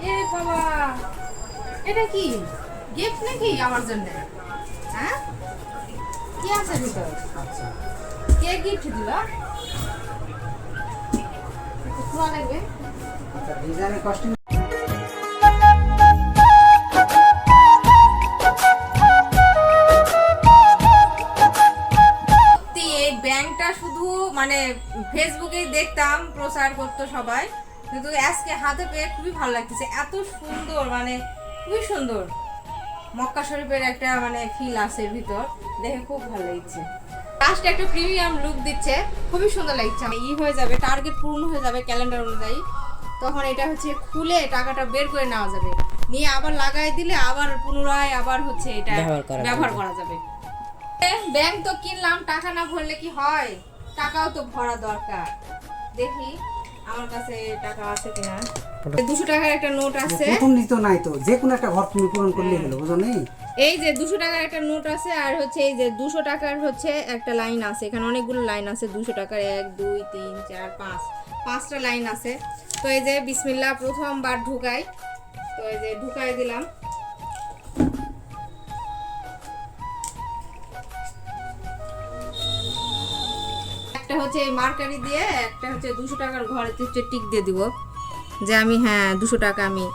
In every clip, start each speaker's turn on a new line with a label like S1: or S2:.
S1: এ বাবা, এটা কি গিফট নাকি আমার জন্য? হ্যাঁ, কি আছে ভিতর?
S2: আচ্ছা
S1: কে গিফট দিল? একটু খোলা লাগবে।
S2: আচ্ছা, ডিজাইনের কস্টিউম
S1: এই ব্যাংকটা শুধু মানে ফেসবুকেই দেখতাম প্রচার করতো সবাই, কিন্তু আজকে হাতে পেয়ে খুবই ভালো লাগতেছে। এত সুন্দর, মানে খুবই সুন্দর। মক্কা শরীফের একটা মানে ফিল আছে এর ভিতর, দেখে খুব ভালো লাগছে। লাস্ট একটা প্রিমিয়াম লুক দিচ্ছে, খুবই সুন্দর লাগছে। হয়ে যাবে, টার্গেট পূর্ণ হয়ে যাবে ক্যালেন্ডার অনুযায়ী, তখন এটা হচ্ছে খুলে টাকাটা বের করে নেওয়া যাবে, নিয়ে আবার লাগাই দিলে আবার পুনরায় আবার হচ্ছে এটা ব্যবহার করা যাবে। ব্যাংক তো কিনলাম, টাকা না ভরলে কি হয়? টাকাও তো ভরা দরকার। দেখি আমার কাছে টাকা আছে কিনা। 200 টাকার একটা নোট আছে।
S2: প্রথম দিত নাই তো, যে কোনো একটা ঘর তুমি পূরণ করলে হলো, বুঝো নেই?
S1: এই যে 200 টাকার একটা নোট আছে, আর হচ্ছে এই যে 200 টাকার হচ্ছে একটা লাইন আছে। এখানে অনেকগুলো লাইন আছে 200 টাকার, 1 2 3 4 5 5টা লাইন আছে। তো এই যে বিসমিল্লাহ প্রথমবার ঢুকাই, তো এই যে ঢুকাই দিলাম। একটা হচ্ছে এই মার্কারি দিয়ে, একটা হচ্ছে 200 টাকার ঘরে টিক দিয়ে দিব যে আমি হ্যাঁ 200 টাকা আমি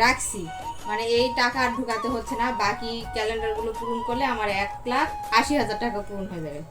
S1: রাখছি, মানে এই টাকা আর ঢুকাতে হচ্ছে না। বাকি ক্যালেন্ডারগুলো পূরণ করলে আমার 1,80,000 টাকা পূরণ হয়ে যাবে।